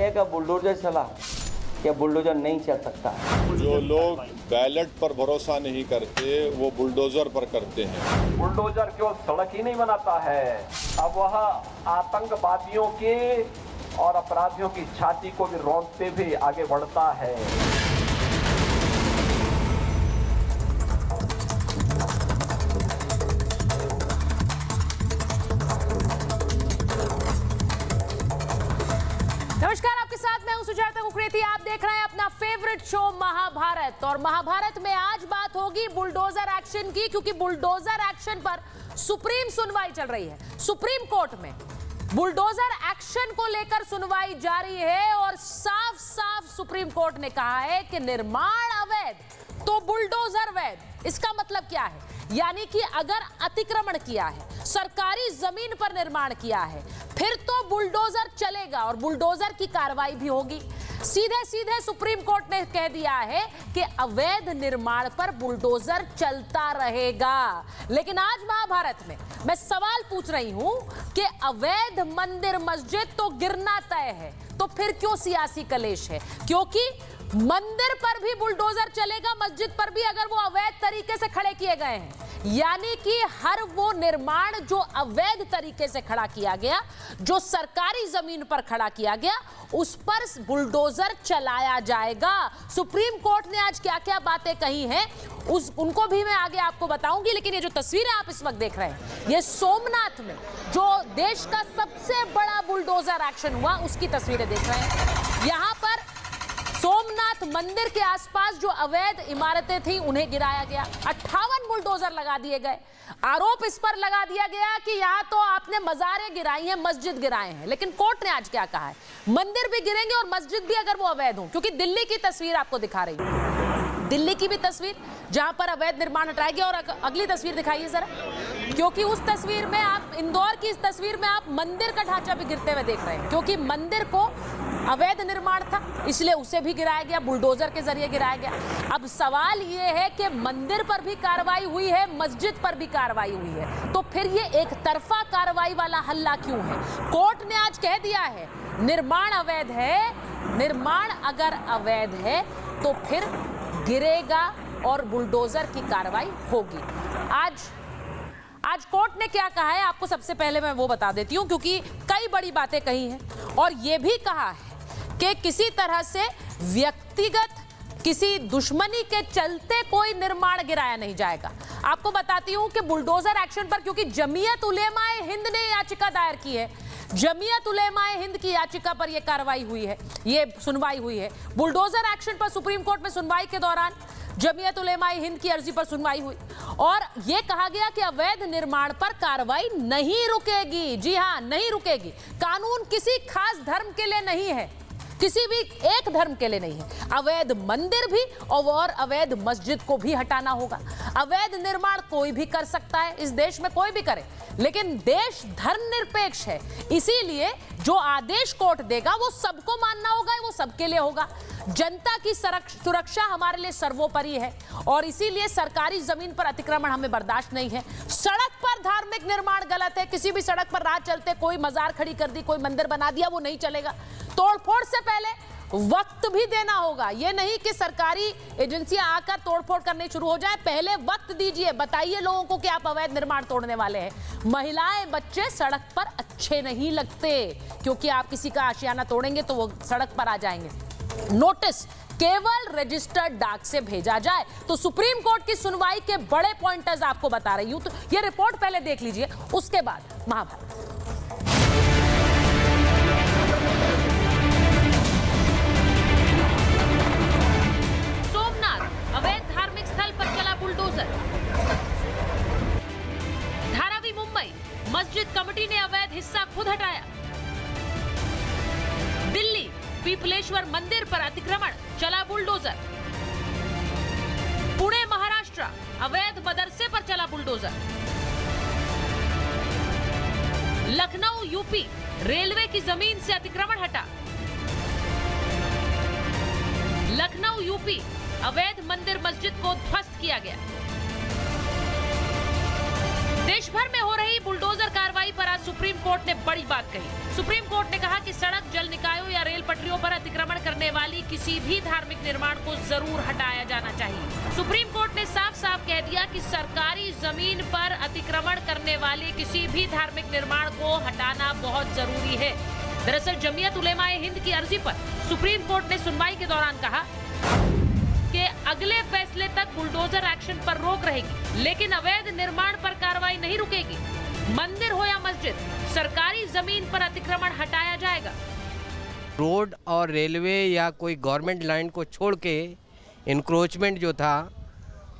MLA का bulldozer चला, या बुलडोजर नहीं चल सकता। जो लोग बैलेट पर भरोसा नहीं करते वो बुलडोजर पर करते हैं। बुलडोजर केवल सड़क ही नहीं बनाता है, अब वह आतंकवादियों के और अपराधियों की छाती को भी रौंदते हुए आगे बढ़ता है। नमस्कार, आपके साथ मैं हूं सुजाता कुकरेती। आप देख रहे हैं अपना फेवरेट शो महाभारत, और महाभारत में आज बात होगी बुलडोजर एक्शन की, क्योंकि बुलडोजर एक्शन पर सुप्रीम सुनवाई चल रही है। सुप्रीम कोर्ट में बुलडोजर एक्शन को लेकर सुनवाई जारी है और साफ साफ सुप्रीम कोर्ट ने कहा है कि निर्माण अवैध तो बुलडोजर वैध। इसका मतलब क्या है? यानी कि अगर अतिक्रमण किया है, सरकारी जमीन पर निर्माण किया है, फिर तो बुलडोजर चलेगा और बुलडोजर की कार्रवाई भी होगी। सीधे सीधे सुप्रीम कोर्ट ने कह दिया है कि अवैध निर्माण पर बुलडोजर चलता रहेगा। लेकिन आज महाभारत में मैं सवाल पूछ रही हूं कि अवैध मंदिर मस्जिद तो गिरना तय है, तो फिर क्यों सियासी कलेश है? क्योंकि मंदिर पर भी बुलडोजर चलेगा, मस्जिद पर भी, अगर वो अवैध तरीके से खड़े किए गए हैं। यानी कि हर वो निर्माण जो अवैध तरीके से खड़ा किया गया, जो सरकारी जमीन पर खड़ा किया गया, उस पर बुलडोजर चलाया जाएगा। सुप्रीम कोर्ट ने आज क्या क्या बातें कही हैं उनको भी मैं आगे आपको बताऊंगी। लेकिन ये जो तस्वीरें आप इस वक्त देख रहे हैं, ये सोमनाथ में जो देश का सबसे बड़ा बुलडोजर एक्शन हुआ उसकी तस्वीरें देख रहे हैं। यहां पर सोमनाथ मंदिर के आसपास जो अवैध इमारतें थी उन्हें गिराया गया, 58 बुलडोजर लगा दिए गए। आरोप इस पर लगा दिया गया कि यहां तो आपने मज़ारें गिराई हैं, मस्जिद गिराए हैं। लेकिन कोर्ट ने आज क्या कहा है? मंदिर भी गिरेंगे और मस्जिद भी, अगर वो अवैध हो। क्योंकि दिल्ली की तस्वीर आपको दिखा रही हूं, दिल्ली की भी तस्वीर जहां पर अवैध निर्माण हटाया गया। और अगली तस्वीर दिखाइए जरा, क्योंकि उस तस्वीर में आप, इंदौर की इस तस्वीर में आप मंदिर का ढांचा भी गिरते हुए देख रहे हैं। क्योंकि मंदिर को अवैध निर्माण था, इसलिए उसे भी गिराया गया, बुलडोजर के जरिए गिराया गया। अब सवाल यह है कि मंदिर पर भी कार्रवाई हुई है, मस्जिद पर भी कार्रवाई हुई है, तो फिर ये एक तरफा कार्रवाई वाला हल्ला क्यों है? कोर्ट ने आज कह दिया है निर्माण अवैध है। निर्माण अगर अवैध है तो फिर गिरेगा और बुलडोजर की कार्रवाई होगी। आज कोर्ट ने क्या कहा है आपको सबसे पहले मैं वो बता देती हूं, क्योंकि कई बड़ी बातें कही हैं और ये भी कहा है कि किसी तरह से व्यक्तिगत किसी दुश्मनी के चलते कोई निर्माण गिराया नहीं जाएगा। आपको बताती हूं कि बुलडोजर एक्शन पर, क्योंकि जमीयत उलेमाए हिंद ने याचिका दायर की है, जमीयत उलेमाए हिंद की याचिका पर यह कार्रवाई हुई है, ये सुनवाई हुई है। बुलडोजर एक्शन पर सुप्रीम कोर्ट में सुनवाई के दौरान जमीयत उलेमाए हिंद की अर्जी पर सुनवाई हुई और यह कहा गया कि अवैध निर्माण पर कार्रवाई नहीं रुकेगी। जी हां, नहीं रुकेगी। कानून किसी खास धर्म के लिए नहीं है, किसी भी एक धर्म के लिए नहीं है। अवैध मंदिर भी और अवैध मस्जिद को भी हटाना होगा। अवैध निर्माण कोई भी कर सकता है, इस देश में कोई भी करे, लेकिन देश धर्मनिरपेक्ष है, इसीलिए जो आदेश कोर्ट देगा वो सबको मानना होगा, वो सबके लिए होगा। जनता की सुरक्षा हमारे लिए सर्वोपरि है और इसीलिए सरकारी जमीन पर अतिक्रमण हमें बर्दाश्त नहीं है। सड़क पर धार्मिक निर्माण गलत है, किसी भी सड़क पर राह चलते कोई मजार खड़ी कर दी, कोई मंदिर बना दिया, वो नहीं चलेगा। तोड़फोड़ से पहले वक्त भी देना होगा, ये नहीं कि सरकारी एजेंसियां आकर तोड़फोड़ करने शुरू हो जाए। पहले वक्त दीजिए, बताइए लोगों को कि आप अवैध निर्माण तोड़ने वाले हैं। महिलाएं, बच्चे सड़क पर अच्छे नहीं लगते, क्योंकि आप किसी का आशियाना तोड़ेंगे तो वो सड़क पर आ जाएंगे। नोटिस केवल रजिस्टर्ड डाक से भेजा जाए। तो सुप्रीम कोर्ट की सुनवाई के बड़े पॉइंटर्स आपको बता रही हूं, तो ये रिपोर्ट पहले देख लीजिए, उसके बाद महाभारत। सोमनाथ अवैध धार्मिक स्थल पर चला बुलडोजर। धारावी मुंबई मस्जिद कमेटी ने अवैध हिस्सा खुद हटाया। दिल्ली पीपलेश्वर मंदिर पर अतिक्रमण, चला बुलडोजर। पुणे महाराष्ट्र अवैध मदरसे पर चला बुलडोजर। लखनऊ यूपी रेलवे की जमीन से अतिक्रमण हटा। लखनऊ यूपी अवैध मंदिर मस्जिद को ध्वस्त किया गया। देश भर में हो रही बुलडोजर कार्रवाई पर आज सुप्रीम कोर्ट ने बड़ी बात कही। सुप्रीम कोर्ट ने कहा कि सड़क, जल निकायों या रेल पटरियों पर अतिक्रमण करने वाली किसी भी धार्मिक निर्माण को जरूर हटाया जाना चाहिए। सुप्रीम कोर्ट ने साफ साफ कह दिया कि सरकारी जमीन पर अतिक्रमण करने वाले किसी भी धार्मिक निर्माण को हटाना बहुत जरूरी है। दरअसल जमीयत उलेमाए हिंद की अर्जी पर सुप्रीम कोर्ट ने सुनवाई के दौरान कहा कि अगले फैसले तक बुलडोजर एक्शन पर रोक रहेगी, लेकिन अवैध निर्माण पर कार्रवाई नहीं रुकेगी। मंदिर हो या मस्जिद, सरकारी जमीन पर अतिक्रमण हटाया जाएगा। रोड और रेलवे या कोई गवर्नमेंट लैंड को छोड़ के इंक्रोचमेंट जो था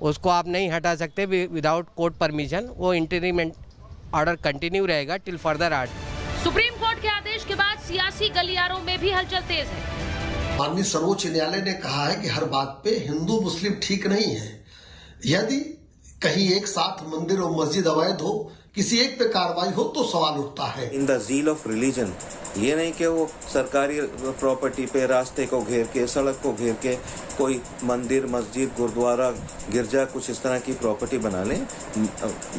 उसको आप नहीं हटा सकते विदाउट कोर्ट परमिशन। वो इंटरिम ऑर्डर कंटिन्यू रहेगा till further order. Supreme court के आदेश के बाद सियासी गलियारों में भी हलचल तेज है। माननीय सर्वोच्च न्यायालय ने कहा है कि हर बात पे हिंदू मुस्लिम ठीक नहीं है। यदि कहीं एक साथ मंदिर और मस्जिद अवैध हो, किसी एक पे कार्रवाई हो तो सवाल उठता है। In the zeal of religion, ये नहीं कि वो सरकारी प्रॉपर्टी पे रास्ते को घेर के, सड़क को घेर के कोई मंदिर, मस्जिद, गुरुद्वारा, गिरजा कुछ इस तरह की प्रॉपर्टी बना लें।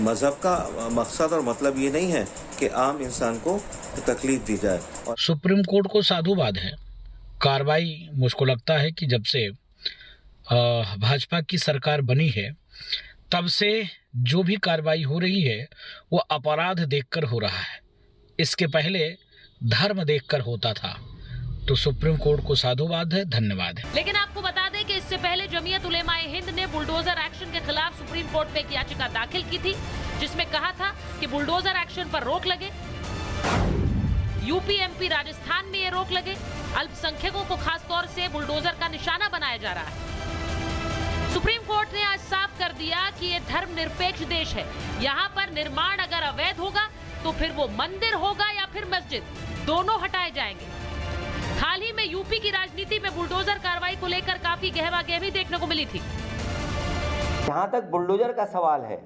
मजहब का मकसद और मतलब ये नहीं है कि आम इंसान को तकलीफ दी जाए। और सुप्रीम कोर्ट को साधुवाद है। कार्रवाई मुझको लगता है कि जब से भाजपा की सरकार बनी है तब से जो भी कार्रवाई हो रही है वो अपराध देखकर हो रहा है। इसके पहले धर्म देखकर होता था। तो सुप्रीम कोर्ट को साधुवाद है, धन्यवाद है। लेकिन आपको बता दें कि इससे पहले जमीयत उलेमाए हिंद ने बुलडोजर एक्शन के खिलाफ सुप्रीम कोर्ट में एक याचिका दाखिल की थी, जिसमें कहा था कि बुलडोजर एक्शन पर रोक लगे। यूपी, एमपी, राजस्थान में ये रोक लगे। अल्पसंख्यकों को खासतौर से बुलडोजर का निशाना बनाया जा रहा है। सुप्रीम कोर्ट ने आज साफ कर दिया कि ये धर्मनिरपेक्ष देश है। यहाँ पर निर्माण अगर अवैध होगा तो फिर वो मंदिर होगा या फिर मस्जिद, दोनों हटाए जाएंगे। हाल ही में यूपी की राजनीति में बुलडोजर कार्रवाई को लेकर काफी गहमागहमी देखने को मिली थी। जहां तक बुलडोजर का सवाल है,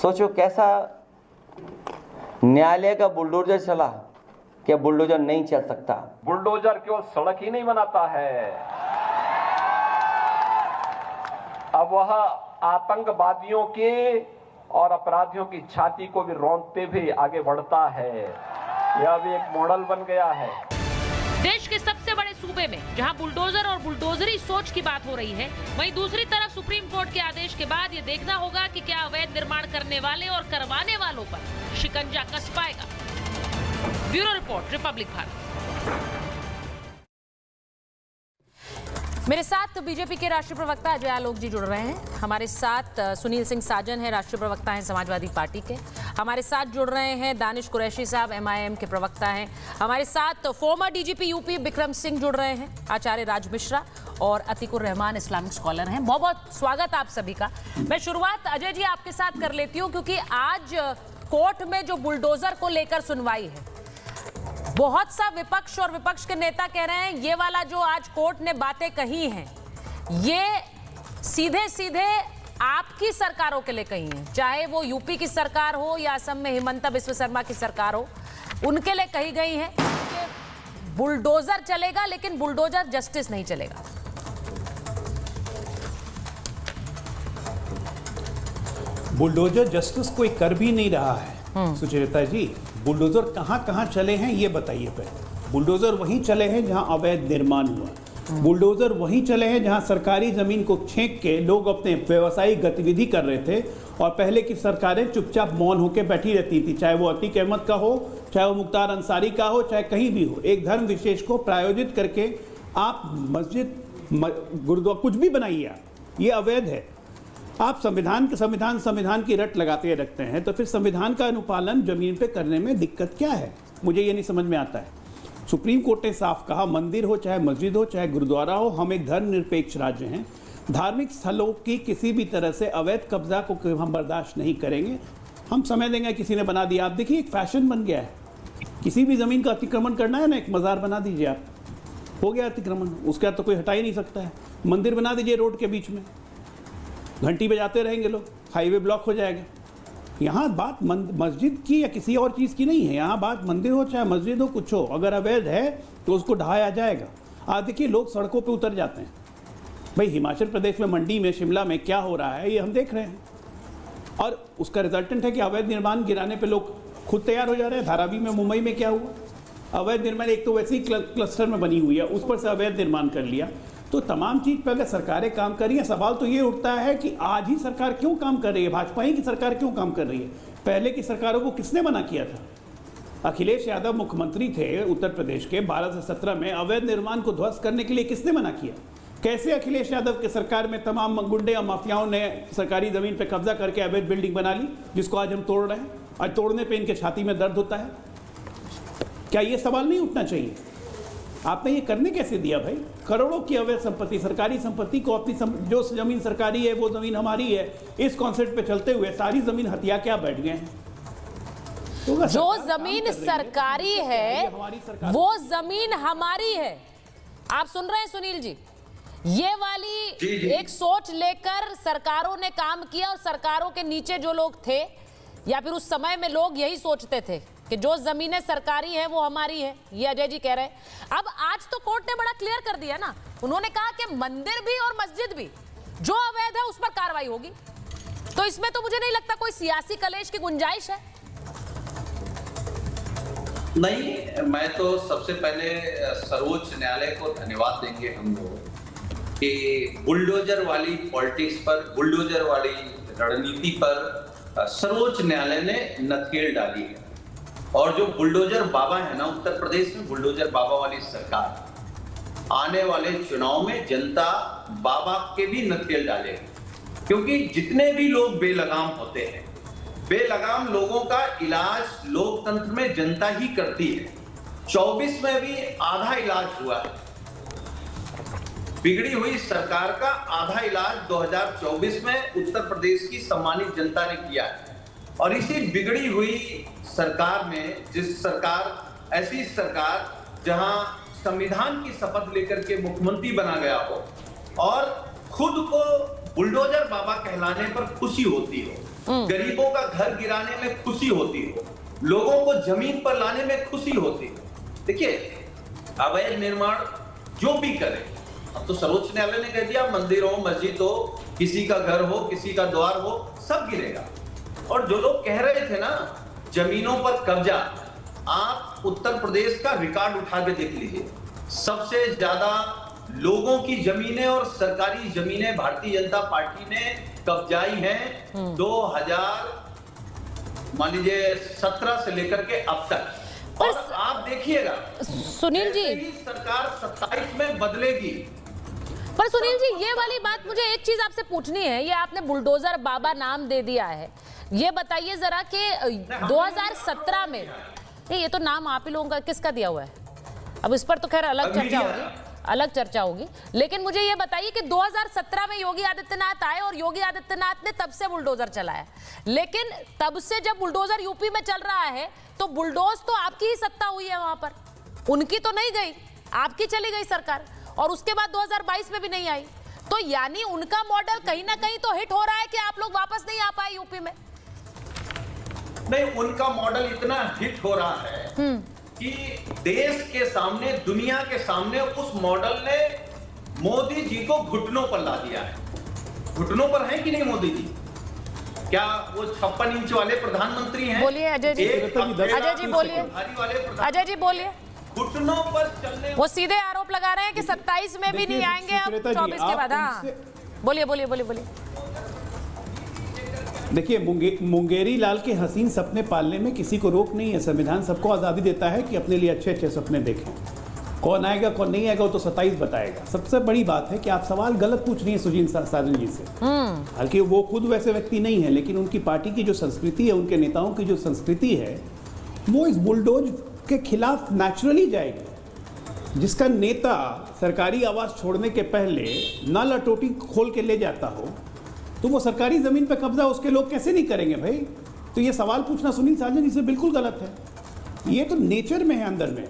सोचो कैसा न्यायालय का बुलडोजर चला, क्या बुलडोजर नहीं चल सकता? बुलडोजर केवल सड़क ही नहीं बनाता है, अब वह आतंकवादियों के और अपराधियों की छाती को भी रौंदते भी आगे बढ़ता है। यह भी एक मॉडल बन गया है। देश के सबसे बड़े सूबे में जहां बुलडोजर और बुलडोजरी सोच की बात हो रही है, वहीं दूसरी तरफ सुप्रीम कोर्ट के आदेश के बाद ये देखना होगा कि क्या अवैध निर्माण करने वाले और करवाने वालों पर शिकंजा कस पाएगा। Bureau report, Republic Bharat. मेरे साथ बीजेपी के राष्ट्रीय प्रवक्ता अजय आलोक जी जुड़ रहे हैं। हमारे साथ सुनील सिंह साजन है, राष्ट्रीय प्रवक्ता हैं समाजवादी पार्टी के। हमारे साथ जुड़ रहे हैं दानिश कुरैशी साहब, MIM के प्रवक्ता हैं। हमारे साथ farmer DGP UP Bikram Singh जुड़ रहे हैं, आचार्य राज मिश्रा और अतीकुर रहमान इस्लामिक स्कॉलर हैं। बहुत बहुत स्वागत आप सभी का। मैं शुरुआत अजय जी आपके साथ कर लेती हूँ, क्योंकि आज कोर्ट में जो बुलडोजर को लेकर सुनवाई है, बहुत सा विपक्ष और विपक्ष के नेता कह रहे हैं ये वाला जो आज कोर्ट ने बातें कही हैं, ये सीधे सीधे आपकी सरकारों के लिए कही हैं, चाहे वो यूपी की सरकार हो या असम में हिमंता बिस्वा शर्मा की सरकार हो, उनके लिए कही गई है कि बुलडोजर चलेगा लेकिन बुलडोजर जस्टिस नहीं चलेगा। बुलडोजर जस्टिस कोई कर भी नहीं रहा है। सुचेता जी, बुलडोजर कहाँ कहाँ चले हैं ये बताइए पहले। बुलडोजर वहीं चले हैं जहां अवैध निर्माण हुआ। बुलडोजर वहीं चले हैं जहां सरकारी जमीन को छेंक के लोग अपने व्यवसायिक गतिविधि कर रहे थे और पहले की सरकारें चुपचाप मौन होकर बैठी रहती थी, चाहे वो अतीक अहमद का हो, चाहे वो मुख्तार अंसारी का हो, चाहे कहीं भी हो। एक धर्म विशेष को प्रायोजित करके आप मस्जिद, गुरुद्वारा कुछ भी बनाइए, आप ये अवैध है। आप संविधान की रट लगाते रखते हैं, तो फिर संविधान का अनुपालन जमीन पे करने में दिक्कत क्या है? मुझे ये नहीं समझ में आता है। सुप्रीम कोर्ट ने साफ कहा, मंदिर हो, चाहे मस्जिद हो, चाहे गुरुद्वारा हो, हम एक धर्मनिरपेक्ष राज्य हैं। धार्मिक स्थलों की किसी भी तरह से अवैध कब्जा को हम बर्दाश्त नहीं करेंगे। हम समय देंगे, किसी ने बना दिया, आप देखिए एक फैशन बन गया है, किसी भी जमीन का अतिक्रमण करना है ना, एक मजार बना दीजिए आप, हो गया अतिक्रमण, उसका तो कोई हटा ही नहीं सकता है। मंदिर बना दीजिए रोड के बीच में, घंटी बजाते रहेंगे लोग, हाईवे ब्लॉक हो जाएगा। यहाँ बात मस्जिद की या किसी और चीज़ की नहीं है, यहाँ बात मंदिर हो चाहे मस्जिद हो, कुछ हो, अगर अवैध है तो उसको ढहाया जाएगा। आज देखिए लोग सड़कों पे उतर जाते हैं। भाई हिमाचल प्रदेश में, मंडी में, शिमला में क्या हो रहा है ये हम देख रहे हैं। और उसका रिजल्टेंट है कि अवैध निर्माण गिराने पे लोग खुद तैयार हो जा रहे हैं। धारावी में, मुंबई में क्या हुआ? अवैध निर्माण एक तो वैसे ही क्लस्टर में बनी हुई है, उस पर से अवैध निर्माण कर लिया। तो तमाम चीज़ पर अगर सरकारें काम कर रही हैं, सवाल तो ये उठता है कि आज ही सरकार क्यों काम कर रही है, भाजपा ही की सरकार क्यों काम कर रही है? पहले की सरकारों को किसने मना किया था? अखिलेश यादव मुख्यमंत्री थे उत्तर प्रदेश के 12 से 17 में, अवैध निर्माण को ध्वस्त करने के लिए किसने मना किया? कैसे अखिलेश यादव के सरकार में तमाम गुंडे और माफियाओं ने सरकारी जमीन पर कब्जा करके अवैध बिल्डिंग बना ली, जिसको आज हम तोड़ रहे हैं? आज तोड़ने पे इनके छाती में दर्द होता है। क्या ये सवाल नहीं उठना चाहिए? आपने ये करने कैसे दिया भाई? करोड़ों की अवैध संपत्ति, सरकारी संपत्ति को अपनी जो जमीन सरकारी है वो जमीन हमारी है, इस कॉन्सेप्ट पे चलते हुए सारी जमीन हथिया क्या बैठ गए हैं। तो जो जमीन सरकारी है वो जमीन हमारी है। आप सुन रहे हैं सुनील जी? ये वाली एक सोच लेकर सरकारों ने काम किया, और सरकारों के नीचे जो लोग थे या फिर उस समय में लोग यही सोचते थे कि जो जमीनें सरकारी है वो हमारी है। ये अजय जी कह रहे हैं। अब आज तो कोर्ट ने बड़ा क्लियर कर दिया ना, उन्होंने कहा कि मंदिर भी और मस्जिद भी जो अवैध है उस पर कार्रवाई होगी। तो इसमें तो मुझे नहीं लगता कोई सियासी कलेश की गुंजाइश है। नहीं, मैं तो सबसे पहले सर्वोच्च न्यायालय को धन्यवाद देंगे हम लोग कि बुलडोजर वाली पॉलिटिक्स पर, बुलडोजर वाली रणनीति पर सर्वोच्च न्यायालय ने नकेल डाली है। और जो बुलडोजर बाबा है ना उत्तर प्रदेश में, बुलडोजर बाबा वाली सरकार, आने वाले चुनाव में जनता बाबा के भी नकेल डालेगी। क्योंकि जितने भी लोग बेलगाम होते हैं, बेलगाम लोगों का इलाज लोकतंत्र में जनता ही करती है। 24 में भी आधा इलाज हुआ है। बिगड़ी हुई सरकार का आधा इलाज 2024 में उत्तर प्रदेश की सम्मानित जनता ने किया है। और इसी बिगड़ी हुई सरकार में, जिस सरकार, ऐसी सरकार जहां संविधान की शपथ लेकर के मुख्यमंत्री बना गया हो और खुद को बुलडोजर बाबा कहलाने पर खुशी होती हो, गरीबों का घर गिराने में खुशी होती हो, लोगों को जमीन पर लाने में खुशी होती हो। देखिए, अवैध निर्माण जो भी करे, अब तो सर्वोच्च न्यायालय ने कह दिया मंदिर हो, मस्जिद हो, किसी का घर हो, किसी का द्वार हो, सब गिरेगा। और जो लोग कह रहे थे ना जमीनों पर कब्जा, आप उत्तर प्रदेश का रिकॉर्ड उठा के देख लीजिए। सबसे ज्यादा लोगों की जमीनें और सरकारी जमीनें भारतीय जनता पार्टी ने कब्जाई हैं 2000 मान लीजिए 17 से लेकर के अब तक। और आप देखिएगा सुनील जी, सरकार 27 में बदलेगी। पर सुनील जी, ये वाली बात मुझे एक चीज आपसे पूछनी है। ये आपने बुलडोजर बाबा नाम दे दिया है, ये बताइए जरा कि 2017 में ये तो नाम आप ही लोगों का, किसका दिया हुआ है? अब इस पर तो खैर अलग चर्चा होगी, लेकिन मुझे ये बताइए कि 2017 में योगी आदित्यनाथ आए और योगी आदित्यनाथ ने तब से बुलडोजर चलाया, लेकिन तब से जब बुलडोजर यूपी में चल रहा है तो बुलडोज तो आपकी ही सत्ता हुई है वहां पर, उनकी तो नहीं गई, आपकी चली गई सरकार, और उसके बाद 2022 में भी नहीं आई। तो यानी उनका मॉडल कहीं ना कहीं तो हिट हो रहा है कि आप लोग वापस नहीं आ पाए यूपी में। नहीं, उनका मॉडल इतना हिट हो रहा है कि देश के सामने, दुनिया के सामने उस मॉडल ने मोदी जी को घुटनों पर ला दिया है। घुटनों पर है कि नहीं मोदी जी? क्या वो 56 इंच वाले प्रधानमंत्री हैं? बोलिए अजय जी, अजय जी बोलिए, अजय जी बोलिए। घुटनों पर चलने, वो सीधे आरोप लगा रहे हैं कि 27 में भी नहीं आएंगे, अब 24 के बाद। हाँ, बोलिए बोलिए बोलिए बोलिए। देखिए, मुंगेरी लाल के हसीन सपने पालने में किसी को रोक नहीं है। संविधान सबको आज़ादी देता है कि अपने लिए अच्छे अच्छे सपने देखें। कौन आएगा कौन नहीं आएगा वो तो 27 बताएगा। सबसे बड़ी बात है कि आप सवाल गलत पूछ रही हैं सुजीन साजन जी से। हालांकि वो खुद वैसे व्यक्ति नहीं है, लेकिन उनकी पार्टी की जो संस्कृति है, उनके नेताओं की जो संस्कृति है, वो इस बुलडोज के खिलाफ नेचुरली जाएगी। जिसका नेता सरकारी आवास छोड़ने के पहले नल अटोटी खोल के ले जाता हो, तो वो सरकारी जमीन पे कब्जा उसके लोग कैसे नहीं करेंगे भाई? तो ये सवाल पूछना सुनील साजन जी से बिल्कुल गलत है। ये तो नेचर में है, अंदर में।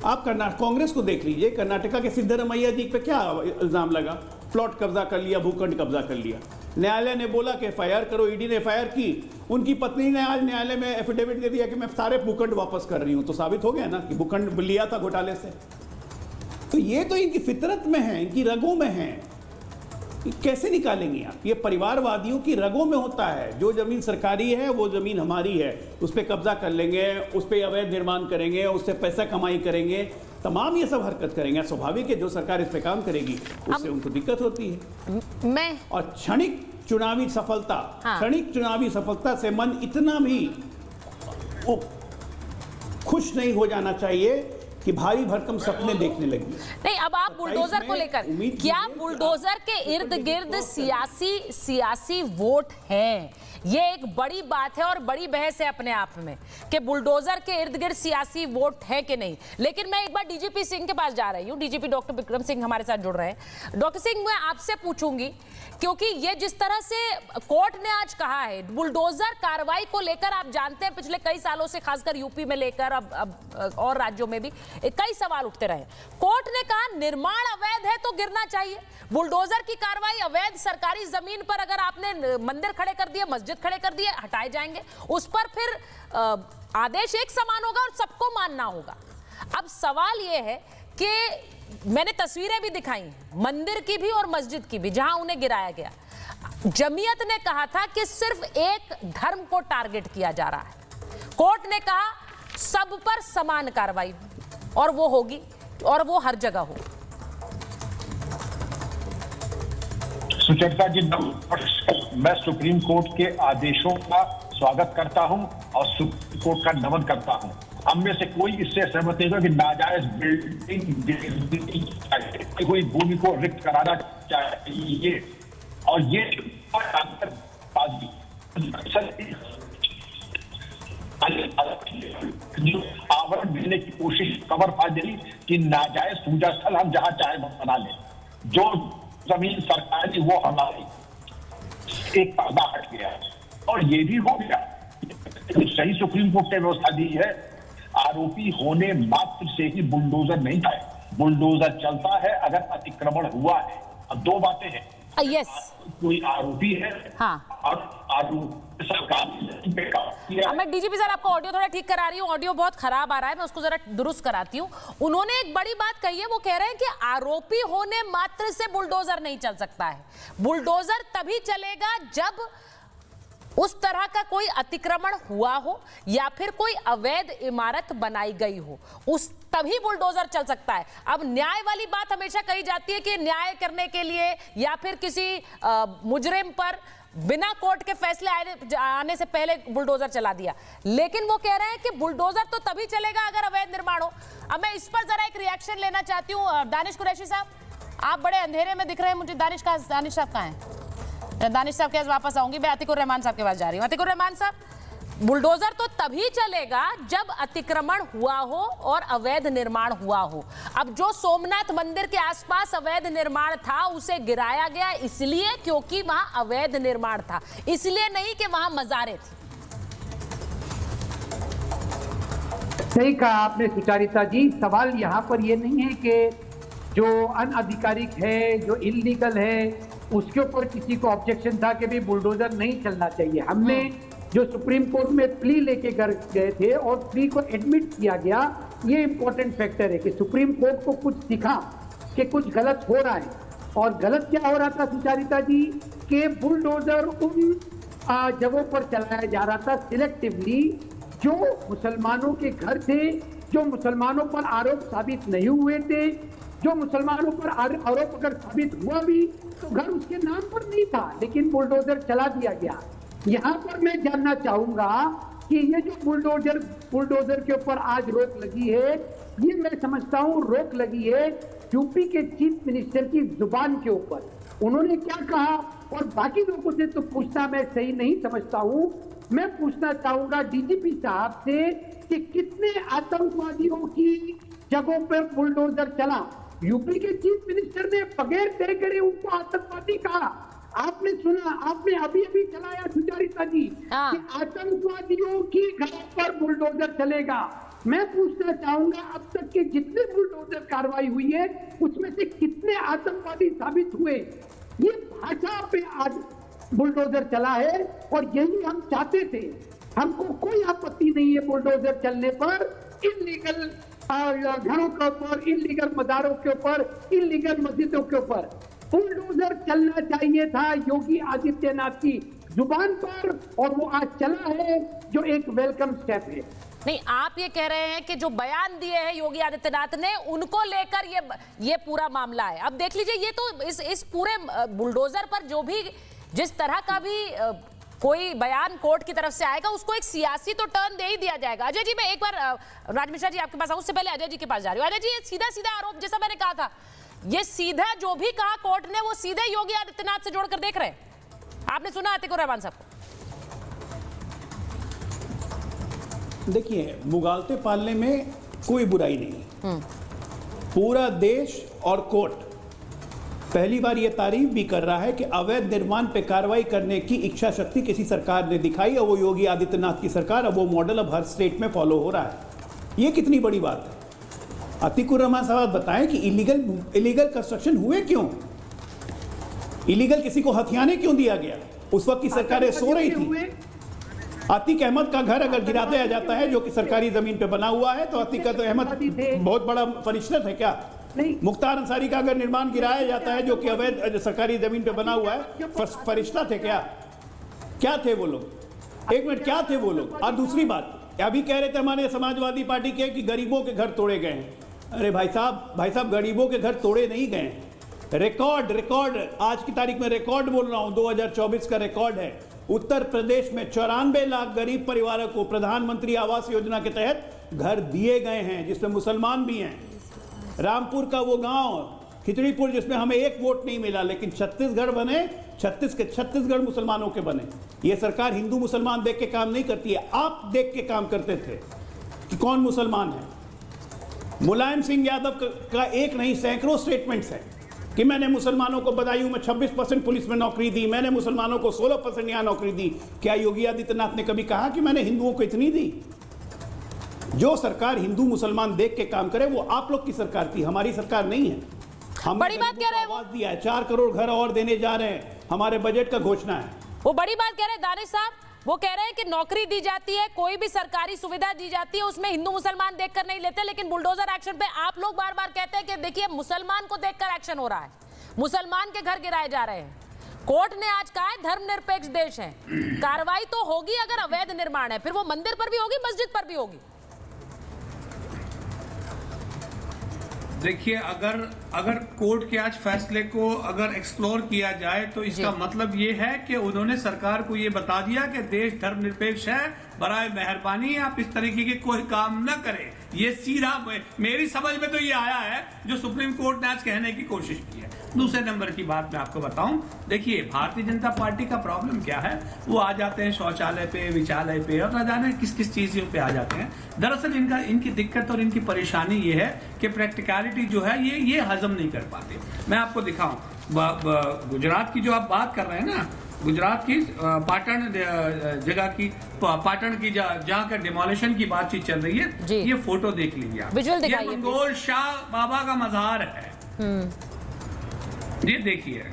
आप कांग्रेस को देख लीजिए, कर्नाटका के सिद्धरमैया जी पे क्या इल्जाम लगा? प्लॉट कब्जा कर लिया, भूखंड कब्जा कर लिया। न्यायालय ने बोला कि एफआईआर करो, ईडी ने एफआईआर की। उनकी पत्नी ने आज न्यायालय में एफिडेविट दे दिया कि मैं सारे भूखंड वापस कर रही हूं। तो साबित हो गया ना कि भूखंड लिया था घोटाले से। तो ये तो इनकी फितरत में है, इनकी रगों में है। कैसे निकालेंगे आप? ये परिवारवादियों की रगों में होता है। जो जमीन सरकारी है वो जमीन हमारी है, उस पर कब्जा कर लेंगे, उस पर अवैध निर्माण करेंगे, उससे पैसा कमाई करेंगे, तमाम ये सब हरकत करेंगे। स्वाभाविक है जो सरकार इस पे काम करेगी उससे उनको दिक्कत होती है। मैं और क्षणिक चुनावी सफलता, क्षणिक चुनावी सफलता से मन इतना भी खुश नहीं हो जाना चाहिए कि भारी भरकम सपने देखने लगी। नहीं, अब आप बुलडोजर को लेकर, क्या बुलडोजर के इर्द गिर्द सियासी वोट हैं? ये एक बड़ी बात है और बड़ी बहस है अपने आप में कि बुलडोजर के इर्द गिर्द सियासी वोट है कि नहीं। लेकिन मैं एक बार डीजीपी सिंह के पास जा रही हूँ, डीजीपी डॉक्टर विक्रम सिंह हमारे साथ जुड़ रहे हैं। डॉक्टर सिंह, मैं आपसे पूछूंगी, क्योंकि ये जिस तरह से कोर्ट ने आज कहा है बुलडोजर कार्रवाई को लेकर, आप जानते हैं पिछले कई सालों से खासकर यूपी में लेकर अब और राज्यों में भी कई सवाल उठते रहे। कोर्ट ने कहा निर्माण अवैध है तो गिरना चाहिए, बुलडोजर की कार्रवाई अवैध सरकारी जमीन पर अगर आपने मंदिर खड़े कर दिए, मस्जिद खड़े कर दिए, हटाए जाएंगे, उस पर फिर आदेश एक समान होगा और सबको मानना होगा। अब सवाल यह है कि मैंने तस्वीरें भी दिखाई हैं, मंदिर की भी और मस्जिद की भी, जहां उन्हें गिराया गया। जमीयत ने कहा था कि सिर्फ एक धर्म को टारगेट किया जा रहा है। कोर्ट ने कहा सब पर समान कार्रवाई और वो होगी और वो हर जगह हो। सुचेता जी, मैं सुप्रीम कोर्ट के आदेशों का स्वागत करता हूं और सुप्रीम कोर्ट का नमन करता हूं। हम में से कोई इससे सहमत नहीं होगा कि नाजायज बिल्डिंग कोई भूमि को रिक्त कराना चाहिए और ये आवरण देने की कोशिश कवर फाजली कि नाजायज पूजा स्थल हम जहां चाहे बना लें, जो जमीन सरकारी वो हमारी, एक पर्दा हट गया है। और ये भी हो गया, सही सुप्रीम कोर्ट ने व्यवस्था दी है, आरोपी होने मात्र से ही बुलडोजर नहीं है, बुलडोजर चलता है अगर अतिक्रमण हुआ है। अब दो बातें हैं, यस, कोई आरोपी है, हाँ, और आरोपी सरकार। मैं डीजीपी सर आपको ऑडियो थोड़ा ठीक करा रही हूँ, ऑडियो बहुत खराब आ रहा है, मैं उसको जरा दुरुस्त कराती हूँ। उन्होंने एक बड़ी बात कही है, वो कह रहे हैं कि आरोपी होने मात्र से बुलडोजर नहीं चल सकता है। बुलडोजर तभी चलेगा जब उस तरह का कोई अतिक्रमण हुआ हो या फिर कोई अवैध इमारत बनाई गई हो, उस तभी बुलडोजर चल सकता है। अब न्याय वाली बात हमेशा कही जाती है कि न्याय करने के लिए या फिर किसी मुजरिम पर बिना कोर्ट के फैसले आने से पहले बुलडोजर चला दिया, लेकिन वो कह रहे हैं कि बुलडोजर तो तभी चलेगा अगर अवैध निर्माण हो। अब मैं इस पर जरा एक रिएक्शन लेना चाहती हूँ। दानिश कुरैशी साहब, आप बड़े अंधेरे में दिख रहे हैं मुझे। दानिश साहब कहाँ हैं? दानिश साहब के पास वापस आऊंगी, मैं अतिकुर रहमान साहब के पास जा रही हूँ। अतिकुर रहमान साहब, बुलडोजर तो तभी चलेगा जब अतिक्रमण हुआ हो और अवैध निर्माण हुआ हो। अब जो सोमनाथ मंदिर के आसपास अवैध निर्माण था उसे गिराया गया इसलिए क्योंकि वहां अवैध निर्माण था, इसलिए नहीं कि वहां मज़ारें थी। सही कहा आपने सुचारिता जी। सवाल यहाँ पर ये नहीं है कि जो अनआधिकारिक है, जो इलीगल है, उसके ऊपर किसी को ऑब्जेक्शन था कि भी बुलडोजर नहीं चलना चाहिए। हमने जो सुप्रीम कोर्ट में प्ली लेके गए थे और प्ली को एडमिट किया गया, ये इंपॉर्टेंट फैक्टर है कि सुप्रीम कोर्ट को कुछ दिखा कि कुछ गलत हो रहा है। और गलत क्या हो रहा था सुचारिता जी, कि बुलडोजर उन जगहों पर चलाया जा रहा था सिलेक्टिवली जो मुसलमानों के घर थे, जो मुसलमानों पर आरोप साबित नहीं हुए थे, जो मुसलमानों पर आरोप अगर साबित हुआ भी तो घर उसके नाम पर नहीं था, लेकिन बुलडोजर चला दिया गया। यहाँ पर मैं जानना चाहूंगा कि ये जो बुलडोजर के ऊपर आज रोक लगी है, ये मैं समझता हूँ रोक लगी है यूपी के चीफ मिनिस्टर की जुबान के ऊपर। उन्होंने क्या कहा और बाकी लोगों से तो पूछना मैं सही नहीं समझता हूँ। मैं पूछना चाहूंगा डीजीपी साहब से कि कितने आतंकवादियों की जगहों पर बुलडोजर चला। यूपी के चीफ मिनिस्टर ने बगैर तय करे उनको आतंकवादी कहा। आपने सुना, आपने अभी अभी चलाया सुचारिता जी कि आतंकवादियों की घर पर बुलडोजर चलेगा। मैं पूछना चाहूंगा अब तक के जितने बुलडोजर कार्रवाई हुई है उसमें से कितने आतंकवादी साबित हुए? ये भाषा पे आज बुलडोजर चला है और यही हम चाहते थे। हमको कोई आपत्ति नहीं है बुलडोजर चलने पर, इलीगल घरों के ऊपर, इलीगल मज़ारों के ऊपर, इलीगल मस्जिदों के ऊपर, बुलडोजर चलना चाहिए था योगी आदित्यनाथ की जुबान पर, और वो आज चला है, जो एक वेलकम स्टेप है। नहीं, आप ये कह रहे हैं कि जो बयान दिए हैं योगी आदित्यनाथ ने, उनको लेकर ये पूरा मामला है। अब देख लीजिए, ये तो इस पूरे बुलडोजर पर जो भी जिस तरह का भी कोई बयान कोर्ट की तरफ से आएगा, उसको एक सियासी तो टर्न दे ही दिया जाएगा। अजय जी, मैं एक बार राज मिश्रा जी आपके पास आऊं, उससे पहले अजय जी के पास जा रही हूं। अजय जी, ये सीधा सीधा आरोप, जैसा मैंने कहा था, ये सीधा जो भी कहा कोर्ट ने, वो सीधे योगी आदित्यनाथ से जोड़कर देख रहे हैं। आपने सुना अतिकुर रहमान साहब को? देखिए, मुगालते पालने में कोई बुराई नहीं। पूरा देश और कोर्ट पहली बार ये तारीफ भी कर रहा है कि अवैध निर्माण पे कार्रवाई करने की इच्छा शक्ति किसी सरकार ने दिखाई, और वो योगी आदित्यनाथ की सरकार, अब वो मॉडल अब हर स्टेट में फॉलो हो रहा है। ये कितनी बड़ी बात है। अतिकुर रहमान साहब बताएं कि इलीगल कंस्ट्रक्शन हुए क्यों, इलीगल किसी को हथियाने क्यों दिया गया? उस वक्त की सरकारें सो रही थी। अतीक अहमद का घर अगर गिरा दिया जाता है, जो कि सरकारी जमीन पे बना हुआ है, तो अतीक अहमद बहुत बड़ा फरिश्ता है क्या? मुख्तार अंसारी का अगर निर्माण गिराया जाता है, जो कि अवैध सरकारी जमीन पे बना हुआ है, फरिश्ता थे क्या? क्या थे वो लोग? एक मिनट, क्या थे वो लोग? और दूसरी बात, अभी कह रहे थे हमारे समाजवादी पार्टी के कि गरीबों के घर तोड़े गए हैं। अरे भाई साहब, गरीबों के घर तोड़े नहीं गए। रिकॉर्ड आज की तारीख में रिकॉर्ड बोल रहा हूं, 2024 का रिकॉर्ड है। उत्तर प्रदेश में 94 लाख गरीब परिवारों को प्रधानमंत्री आवास योजना के तहत घर दिए गए हैं, जिसमें मुसलमान भी हैं। रामपुर का वो गांव खिचड़ीपुर, जिसमें हमें एक वोट नहीं मिला, लेकिन छत्तीसगढ़ बने, छत्तीसगढ़ मुसलमानों के बने। ये सरकार हिंदू मुसलमान देख के काम नहीं करती है, आप देख के काम करते थे कि कौन मुसलमान है। मुलायम सिंह यादव का एक नहीं, सैकड़ों स्टेटमेंट्स हैं कि मैंने मुसलमानों को बदायूं में 26% पुलिस में नौकरी दी, मैंने मुसलमानों को 16% यहाँ नौकरी दी। क्या योगी आदित्यनाथ ने कभी कहा कि मैंने हिंदुओं को इतनी दी? जो सरकार हिंदू मुसलमान देख के काम करे, वो आप लोग की सरकार थी, हमारी सरकार नहीं है। हम बड़ी बात कह रहे हैं, आवाज दिया है, 4 करोड़ घर और देने जा रहे हैं, हमारे बजट का घोषणा है। वो बड़ी बात कह रहे हैं दानिश साहब, वो कह रहे हैं कि नौकरी दी जाती है, कोई भी सरकारी सुविधा दी जाती है, उसमें हिंदू मुसलमान देखकर नहीं लेते, लेकिन बुलडोजर एक्शन पे आप लोग बार बार कहते हैं कि देखिए मुसलमान को देखकर एक्शन हो रहा है, मुसलमान के घर गिराए जा रहे हैं। कोर्ट ने आज कहा है धर्मनिरपेक्ष देश है, कार्रवाई तो होगी अगर अवैध निर्माण है, फिर वो मंदिर पर भी होगी, मस्जिद पर भी होगी। देखिए, अगर कोर्ट के आज फैसले को अगर एक्सप्लोर किया जाए, तो इसका मतलब ये है कि उन्होंने सरकार को ये बता दिया कि देश धर्मनिरपेक्ष है, बराए मेहरबानी आप इस तरीके के कोई काम न करें। ये सीधा मेरी समझ में तो ये आया है जो सुप्रीम कोर्ट ने आज कहने की कोशिश की है। दूसरे नंबर की बात मैं आपको बताऊं, देखिए भारतीय जनता पार्टी का प्रॉब्लम क्या है, वो आ जाते हैं शौचालय पे, विचालय पे, और न जाने किस किस चीजों पे आ जाते हैं। दरअसल इनकी दिक्कत और इनकी परेशानी ये है कि प्रैक्टिकलिटी जो है ये हजम नहीं कर पाते। मैं आपको दिखाऊं, गुजरात की जो आप बात कर रहे हैं ना, गुजरात की पाटन जगह की, पाटन की जहाँ का डिमोलिशन की बातचीत चल रही है, ये फोटो देख लीजिए आप। ये मंगोल शाह बाबा का मज़ार है, ये देखिए।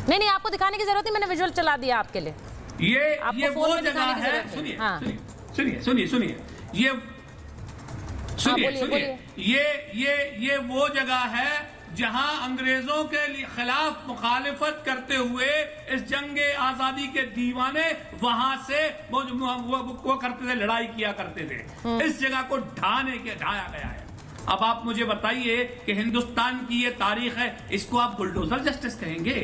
नहीं, आपको दिखाने की जरूरत नहीं, मैंने विजुअल चला दिया आपके लिए। ये वो जगह है, सुनिए, ये वो जगह है जहां अंग्रेजों के खिलाफ मुखालिफत करते हुए इस जंगे आजादी के दीवाने वहां से वो करते थे, लड़ाई किया करते थे। इस जगह को ढाया गया है। अब आप मुझे बताइए कि हिंदुस्तान की ये तारीख है, इसको आप बुलडोजर जस्टिस कहेंगे?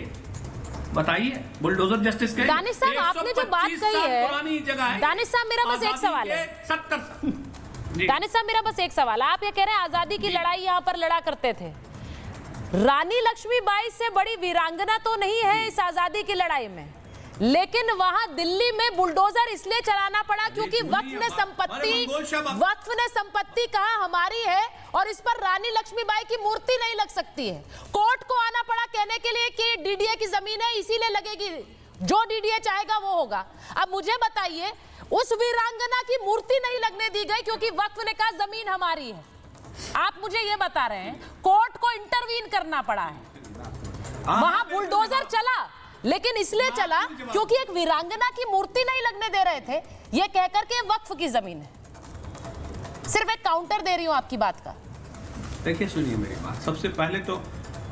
बताइए, बुलडोजर जस्टिस कहेंगे? दानिश साहब, आपने जो बात कही है, पुरानी जगह है। दानिश साहब, मेरा बस एक सवाल है। 70 दानिश साहब, मेरा बस एक सवाल है। आप ये कह रहे हैं आजादी की लड़ाई यहाँ पर लड़ा करते थे, रानी लक्ष्मीबाई से बड़ी वीरांगना तो नहीं है इस आजादी की लड़ाई में, लेकिन वहां दिल्ली में बुलडोजर इसलिए चलाना पड़ा क्योंकि वक्फ ने संपत्ति कहा हमारी है और इस पर रानी लक्ष्मीबाई की मूर्ति नहीं लग सकती है। कोर्ट को आना पड़ा कहने के लिए कि डीडीए की जमीन है इसीलिए लगेगी, जो डीडीए चाहेगा वो होगा। अब मुझे बताइए, उस वीरांगना की मूर्ति नहीं लगने दी गई क्योंकि वक्फ ने कहा जमीन हमारी है। आप मुझे ये बता रहे हैं कोर्ट को इंटरवीन करना पड़ा है, वहां बुलडोजर चला, लेकिन इसलिए चला क्योंकि एक वीरांगना की मूर्ति नहीं लगने दे रहे थे, ये कहकर के वक्फ की जमीन है। सिर्फ एक काउंटर दे रही हूं आपकी बात का। देखिए, सुनिए मेरी बात। सबसे पहले तो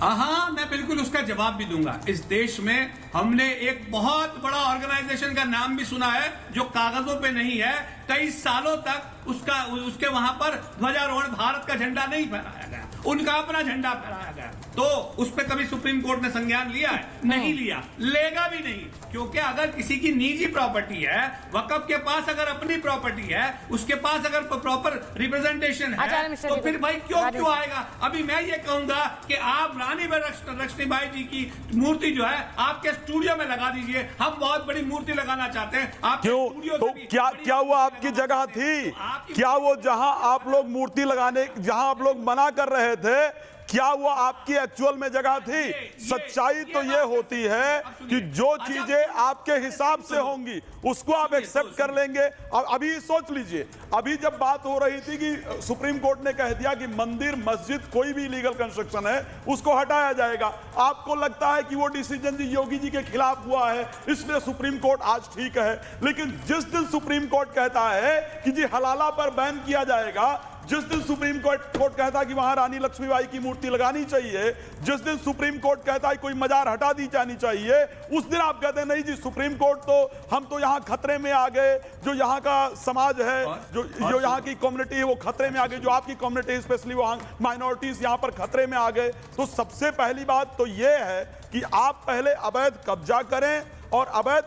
हाँ, मैं बिल्कुल उसका जवाब भी दूंगा। इस देश में हमने एक बहुत बड़ा ऑर्गेनाइजेशन का नाम भी सुना है जो कागजों पे नहीं है, कई सालों तक उसके वहां पर ध्वजारोहण, भारत का झंडा नहीं फहराया गया, उनका अपना झंडा फहराया गया। तो उस पर कभी सुप्रीम कोर्ट ने संज्ञान लिया है? नहीं लिया, लेगा भी नहीं, क्योंकि अगर किसी की निजी प्रॉपर्टी है, वक़्फ के पास अगर अपनी प्रॉपर्टी है, उसके पास अगर प्रॉपर रिप्रेजेंटेशन है, तो फिर भाई क्यों आएगा? अभी मैं ये कहूंगा कि आप रानी लक्ष्मीबाई जी की मूर्ति जो है आपके स्टूडियो में लगा दीजिए। हम बहुत बड़ी मूर्ति लगाना चाहते हैं। आप क्यों? तो क्या वो आपकी जगह थी? क्या वो जहां आप लोग मूर्ति लगाने, जहां आप लोग मना कर रहे थे, क्या वो आपकी एक्चुअल में जगह थी? सच्चाई तो ये होती है कि जो चीजें आपके हिसाब से होंगी उसको आप एक्सेप्ट कर लेंगे। अभी सोच लीजिए, अभी जब बात हो रही थी कि सुप्रीम कोर्ट ने कह दिया कि मंदिर, मस्जिद, कोई भी लीगल कंस्ट्रक्शन है उसको हटाया जाएगा, आपको लगता है कि वो डिसीजन जी योगी जी के खिलाफ हुआ है इसलिए सुप्रीम कोर्ट आज ठीक है। लेकिन जिस दिन सुप्रीम कोर्ट कहता है कि जी हलाला पर बैन किया जाएगा, जिस दिन सुप्रीम कोर्ट कहता है कि वहां रानी लक्ष्मीबाई की मूर्ति लगानी चाहिए, जिस दिन सुप्रीम कोर्ट कहता है कोई मजार हटा दी जानी चाहिए, उस दिन आप कहते हैं नहीं जी सुप्रीम कोर्ट तो हम तो यहां खतरे में आ गए, जो यहां का समाज है, जो यहां की कम्युनिटी है वो खतरे में आ गई, जो आपकी कम्युनिटी स्पेशली वहां माइनॉरिटीज यहां पर खतरे में आ गए। तो सबसे पहली बात तो ये है कि आप पहले अवैध कब्जा करें और अवैध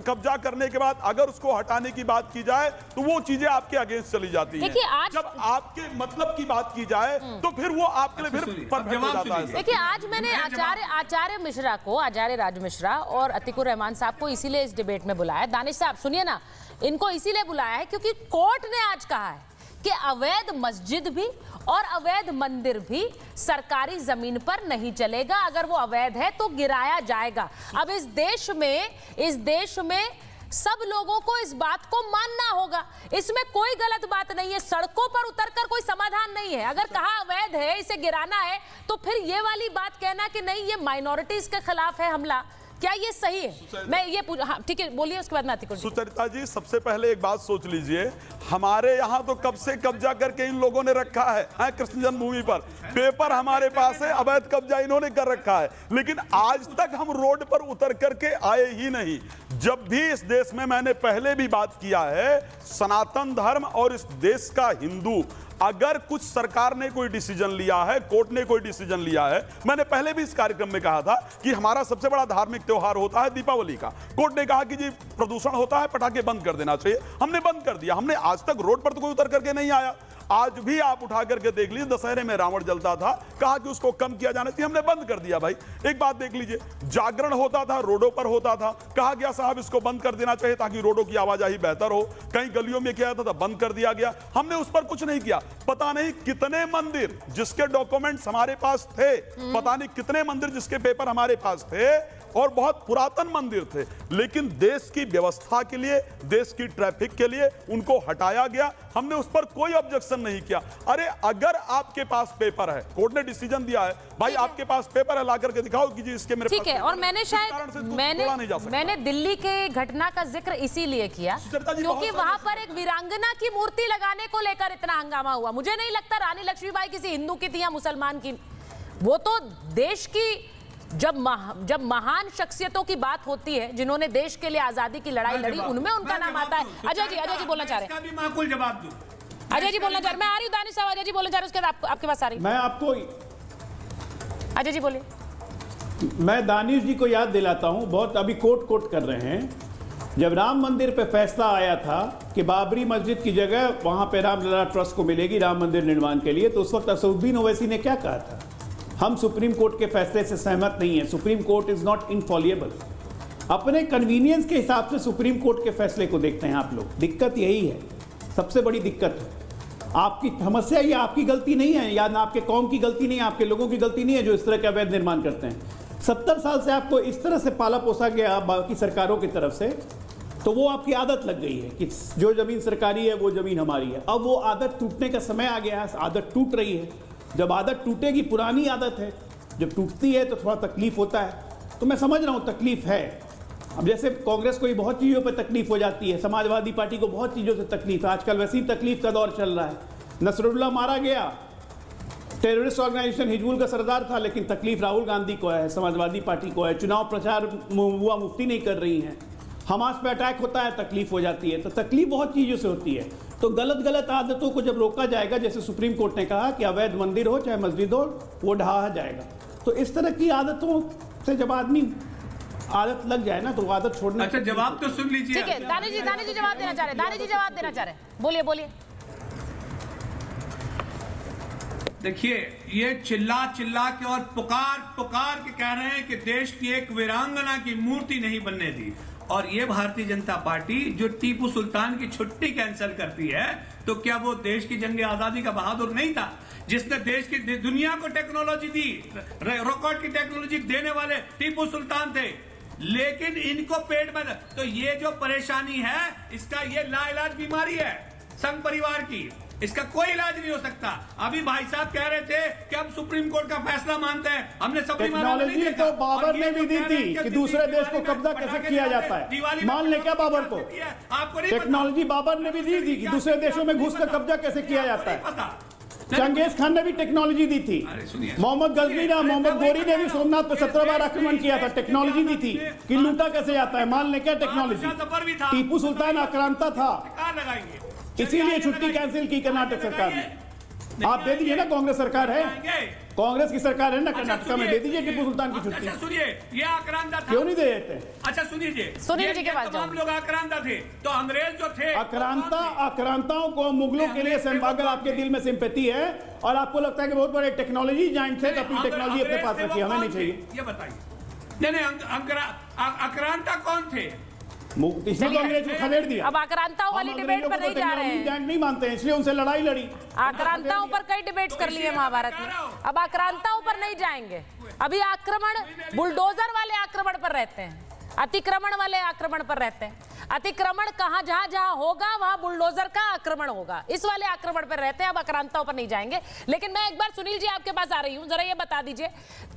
कब्जा करने के बाद अगर उसको हटाने की बात की जाए तो वो चीजें आपके अगेंस्ट चली जाती हैं। जब आपके मतलब की बात की जाए तो फिर वो आपके लिए फिर परफेक्ट हो जाता है। देखिए, आज मैंने आचार्य मिश्रा को, आचार्य राज मिश्रा और अतीकुर रहमान साहब को इसीलिए इस डिबेट में बुलाया। दानिश साहब सुनिए ना, इनको इसीलिए बुलाया है क्योंकि कोर्ट ने आज कहा है कि अवैध मस्जिद भी और अवैध मंदिर भी सरकारी जमीन पर नहीं चलेगा, अगर वो अवैध है तो गिराया जाएगा। अब इस देश में सब लोगों को इस बात को मानना होगा, इसमें कोई गलत बात नहीं है। सड़कों पर उतरकर कोई समाधान नहीं है। अगर कहा अवैध है, इसे गिराना है, तो फिर ये वाली बात कहना कि नहीं ये माइनॉरिटीज के खिलाफ है हमला, क्या ये सही है? मैं ये हाँ, ठीक है, बोलिए, उसके बाद मैं सुचरिता जी, सबसे पहले एक बात सोच लीजिए, हमारे यहाँ तो कब से कब्जा करके इन लोगों ने रखा है कृष्ण जन्मभूमि पर, पेपर हमारे पास है, अवैध कब्जा इन्होंने कर रखा है, लेकिन आज तक हम रोड पर उतर करके आए ही नहीं। जब भी इस देश में, मैंने पहले भी बात किया है, सनातन धर्म और इस देश का हिंदू, अगर कुछ सरकार ने कोई डिसीजन लिया है, कोर्ट ने कोई डिसीजन लिया है, मैंने पहले भी इस कार्यक्रम में कहा था कि हमारा सबसे बड़ा धार्मिक त्योहार होता है दीपावली का, कोर्ट ने कहा कि जी प्रदूषण होता है, पटाखे बंद कर देना चाहिए, हमने बंद कर दिया। हमने आज तक रोड पर तो कोई उतर करके नहीं आया। आज भी आप उठा करके देख लीजिए, दशहरे में रावण जलता था, कहा कि उसको कम किया जाना चाहिए, हमने बंद कर दिया। भाई एक बात देख लीजिए, जागरण होता था, रोडों पर होता था, कहा गया साहब इसको बंद कर देना चाहिए ताकि रोडों की आवाजाही बेहतर हो, कहीं गलियों में किया था बंद कर दिया गया, हमने उस पर कुछ नहीं किया। पता नहीं कितने मंदिर जिसके डॉक्यूमेंट्स हमारे पास थे, पता नहीं कितने मंदिर जिसके पेपर हमारे पास थे, और बहुत पुरातन मंदिर थे, लेकिन देश की व्यवस्था के लिए, देश की ट्रैफिक के लिए उनको हटाया गया, हमने उस पर कोई ऑब्जेक्शन नहीं किया। अरे अगर आपके पास पेपर है, कोर्ट ने डिसीजन दिया है, भाई आपके पास पेपर है, ला करके दिखाओ कि जी इसके मेरे ठीक है। और मैंने दिल्ली के घटना का जिक्र इसीलिए किया क्योंकि वहां पर एक वीरांगना की मूर्ति लगाने को लेकर इतना हंगामा हुआ। मुझे नहीं लगता रानी लक्ष्मीबाई किसी हिंदू की थी या मुसलमान की, वो तो देश की, जब महान शख्सियतों की बात होती है जिन्होंने देश के लिए आजादी की लड़ाई लड़ी, उनमें उनका नाम आता है। अजय जी बोलना चाह रहे हैं, इसका भी माकूल जवाब दूं। अजय जी बोलना चाह रहे हैं, मैं आ रही हूं दानिश साहब, अजय जी बोलना चाह रहे हैं, उसके बाद आपके पास आ रही। मैं आपको, अजय जी बोलिए। मैं दानिश जी को याद दिलाता हूं, बहुत अभी कोट कर रहे हैं, जब राम मंदिर पे फैसला आया था कि बाबरी मस्जिद की जगह वहां पे रामलला ट्रस्ट को मिलेगी राम मंदिर निर्माण के लिए, तो उस वक्त असदुद्दीन ओवैसी ने क्या कहा था, हम सुप्रीम कोर्ट के फैसले से सहमत नहीं है, सुप्रीम कोर्ट इज नॉट इनफॉलिएबल। अपने कन्वीनियंस के हिसाब से सुप्रीम कोर्ट के फैसले को देखते हैं आप लोग, दिक्कत यही है, सबसे बड़ी दिक्कत है। आपकी समस्या ये आपकी गलती नहीं है, या ना आपके कौम की गलती नहीं है, आपके लोगों की गलती नहीं है जो इस तरह के अवैध निर्माण करते हैं। 70 साल से आपको इस तरह से पाला पोसा गया बाकी सरकारों की तरफ से, तो वो आपकी आदत लग गई है कि जो जमीन सरकारी है वो जमीन हमारी है। अब वो आदत टूटने का समय आ गया है, आदत टूट रही है। जब आदत टूटेगी, पुरानी आदत है, जब टूटती है तो थोड़ा तकलीफ होता है, तो मैं समझ रहा हूँ तकलीफ है। अब जैसे कांग्रेस को बहुत चीज़ों पे तकलीफ हो जाती है, समाजवादी पार्टी को बहुत चीज़ों से तकलीफ है, आजकल वैसी तकलीफ का दौर चल रहा है। नसरुल्लाह मारा गया, टेररिस्ट ऑर्गेनाइजेशन हिजबुल का सरदार था, लेकिन तकलीफ राहुल गांधी को है, समाजवादी पार्टी को है। चुनाव प्रचार हुआ मुफ्ती नहीं कर रही हैं। हमास पे अटैक होता है, तकलीफ हो जाती है। तो तकलीफ बहुत चीज़ों से होती है। तो गलत आदतों को जब रोका जाएगा, जैसे सुप्रीम कोर्ट ने कहा कि अवैध मंदिर हो चाहे मस्जिद हो, वो ढहा जाएगा। तो इस तरह की आदतों से जब आदमी आदत लग जाए ना, तो वो आदत छोड़ना। अच्छा, जवाब तो सुन लीजिए। ठीक है, दानी जी जवाब देना चाह रहे, दानी जी जवाब देना चाह रहे, बोलिए। देखिए, ये चिल्ला के और पुकार के कह रहे हैं कि देश की एक वीरांगना की मूर्ति नहीं बनने दी। और ये भारतीय जनता पार्टी जो टीपू सुल्तान की छुट्टी कैंसिल करती है, तो क्या वो देश की जंग आजादी का बहादुर नहीं था, जिसने देश की दुनिया को टेक्नोलॉजी दी, रिकॉर्ड की टेक्नोलॉजी देने वाले टीपू सुल्तान थे। लेकिन इनको पेट में, तो ये जो परेशानी है, इसका ये लाइलाज बीमारी है संघ परिवार की, इसका कोई इलाज नहीं हो सकता। अभी भाई साहब कह रहे थे कि हम सुप्रीम कोर्ट का फैसला मानते हैं, हमने टेक्नोलॉजी तो बाबर ने भी दी थी कि दूसरे देश को कब्जा कैसे किया जाता है। मान ले क्या बाबर को, टेक्नोलॉजी बाबर ने भी दी थी कि दूसरे देशों में घुस कर कब्जा कैसे किया जाता है। चंगेज खान ने भी टेक्नोलॉजी दी थी। मोहम्मद गजनी ने, मोहम्मद गोरी ने भी सोमनाथ पर 17 बार आक्रमण किया था, टेक्नोलॉजी दी थी कि लूटा कैसे जाता है। मान ले क्या टेक्नोलॉजी। टीपू सुल्तान आक्रांता था, इसीलिए छुट्टी कैंसिल की कर्नाटक सरकार ने। आप दे दीजिए ना, कांग्रेस सरकार है, कांग्रेस की सरकार है ना कर्नाटक में, दे दीजिए टीपू सुल्तान की छुट्टी। सुनिए, ये आक्रांता था, क्यों नहीं दे देते? अच्छा सुनिए जी के पास हम लोग आक्रांता थे, तो अंग्रेज जो थे आक्रांताओं को, मुगलों के लिए अगर आपके दिल में सिंपैथी है और आपको लगता है कि बहुत बड़े टेक्नोलॉजी जाइंट थे, तो अपनी टेक्नोलॉजी अपने पास रखिए, हमें नहीं चाहिए। ये बताइए, नहीं आक्रांता कौन थे? इसलिए अंग्रेज को खदेड़ दिया। अब आक्रांताओं वाली डिबेट पर नहीं जा रहे हैं, नहीं मानते हैं, इसलिए उनसे लड़ाई लड़ी। आक्रांताओं पर कई डिबेट्स कर लिए महाभारत में, अब आक्रांताओं पर नहीं जाएंगे। अभी आक्रमण बुलडोजर वाले आक्रमण पर रहते हैं, अतिक्रमण वाले आक्रमण पर रहते हैं। अतिक्रमण जहां होगा वहां बुलडोजर का आक्रमण होगा, इस वाले आक्रमण पर रहते हैं। अब आक्रांताओं पर नहीं जाएंगे। लेकिन मैं एक बार सुनील जी आपके पास आ रही हूं, जरा ये बता दीजिए,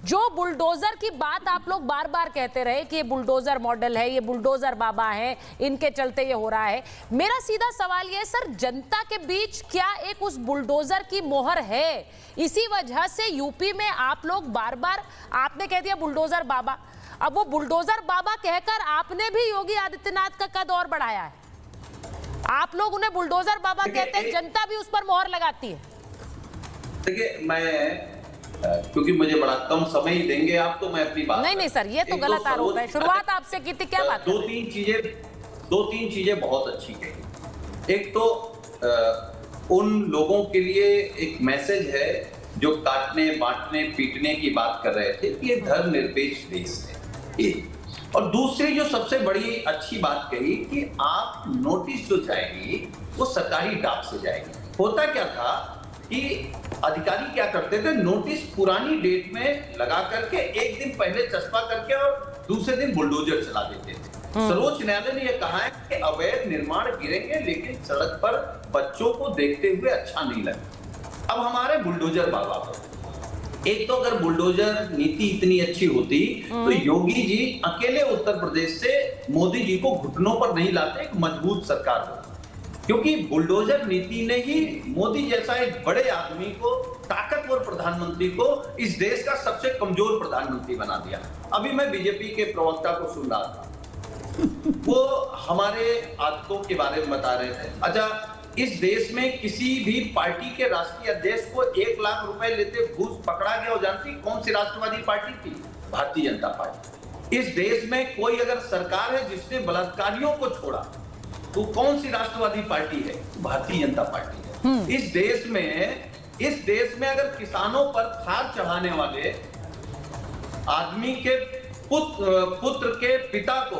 जो बुलडोजर की बात आप लोग बार बार कहते रहे कि ये बुलडोजर मॉडल है, ये बुलडोजर बाबा है, इनके चलते ये हो रहा है। मेरा सीधा सवाल ये, सर जनता के बीच क्या एक उस बुलडोजर की मोहर है? इसी वजह से यूपी में आप लोग बार बार, आपने कह दिया बुलडोजर बाबा, अब वो बुलडोजर बाबा कहकर आपने भी योगी आदित्यनाथ का कद और बढ़ाया है। आप लोग उन्हें बुलडोजर बाबा कहते हैं, जनता भी उस पर मोहर लगाती है। देखिए, मैं क्योंकि मुझे बड़ा कम समय ही देंगे आप, तो मैं अपनी बात नहीं सर, ये तो गलत आरोप है। शुरुआत आपसे की थी, क्या बात? दो तीन चीजें बहुत अच्छी कही। एक तो उन लोगों के लिए एक मैसेज है जो काटने बांटने पीटने की बात कर रहे थे कि ये धर्मनिरपेक्ष देश है। और दूसरी जो सबसे बड़ी अच्छी बात कही कि आप नोटिस जो जाएगी वो सरकारी डाक से जाएगी। होता क्या था कि अधिकारी क्या करते थे, नोटिस पुरानी डेट में लगा करके एक दिन पहले चस्पा करके और दूसरे दिन बुलडोजर चला देते थे। सर्वोच्च न्यायालय ने यह कहा है कि अवैध निर्माण गिरेंगे, लेकिन सड़क पर बच्चों को देखते हुए अच्छा नहीं लगता। अब हमारे बुलडोजर बाबा पर, एक तो अगर बुलडोजर नीति इतनी अच्छी होती तो योगी जी अकेले उत्तर प्रदेश से मोदी जी को घुटनों पर नहीं लाते, एक मजबूत सरकार होती। क्योंकि बुलडोजर नीति ने ही मोदी जैसा एक बड़े आदमी को, ताकतवर प्रधानमंत्री को इस देश का सबसे कमजोर प्रधानमंत्री बना दिया। अभी मैं बीजेपी के प्रवक्ता को सुन रहा था, वो हमारे आदतों के बारे में बता रहे थे। अच्छा, इस देश में किसी भी पार्टी के राष्ट्रीय अध्यक्ष को 1 लाख रुपए लेते घूस पकड़ा गया, और जानती कौन सी राष्ट्रवादी पार्टी थी? भारतीय जनता पार्टी। इस देश में कोई अगर सरकार है जिसने बलात्कारियों को छोड़ा, तो कौन सी राष्ट्रवादी पार्टी है? भारतीय जनता पार्टी है। इस देश में अगर किसानों पर खाद चढ़ाने वाले आदमी के पुत्र के पिता को